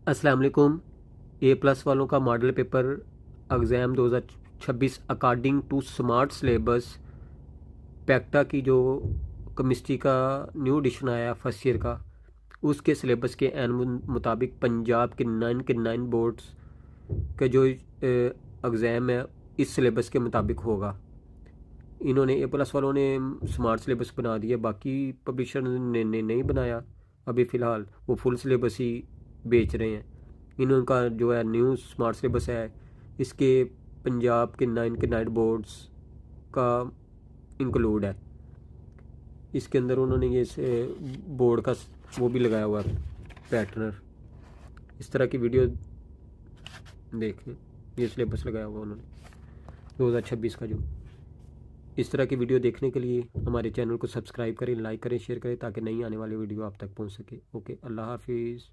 अस्सलाम वालेकुम। A+ वालों का model paper exam 2026 according to smart syllabus पैक्टा की जो केमिस्ट्री का न्यू एडिशन आया फर्स्ट ईयर का, उसके सिलेबस के मुताबिक पंजाब के 9 बोर्ड्स का जो एग्ज़ाम है इस सिलेबस के मुताबिक होगा। इन्होंने A+ वालों ने स्मार्ट सिलेबस बना दिया, बाकी पब्लिशर ने नहीं बनाया। अभी फ़िलहाल वो फुल सिलेबस ही बेच रहे हैं। इनका जो है न्यू स्मार्ट सिलेबस है, इसके पंजाब के 9 बोर्ड्स का इंक्लूड है। इसके अंदर उन्होंने ये बोर्ड का वो भी लगाया हुआ है, पैटर्नर। इस तरह की वीडियो देखें, ये सिलेबस लगाया हुआ उन्होंने 2026 का। जो इस तरह की वीडियो देखने के लिए हमारे चैनल को सब्सक्राइब करें, लाइक करें, शेयर करें, ताकि नई आने वाली वीडियो आप तक पहुंच सके। ओके, अल्लाह हाफिज़।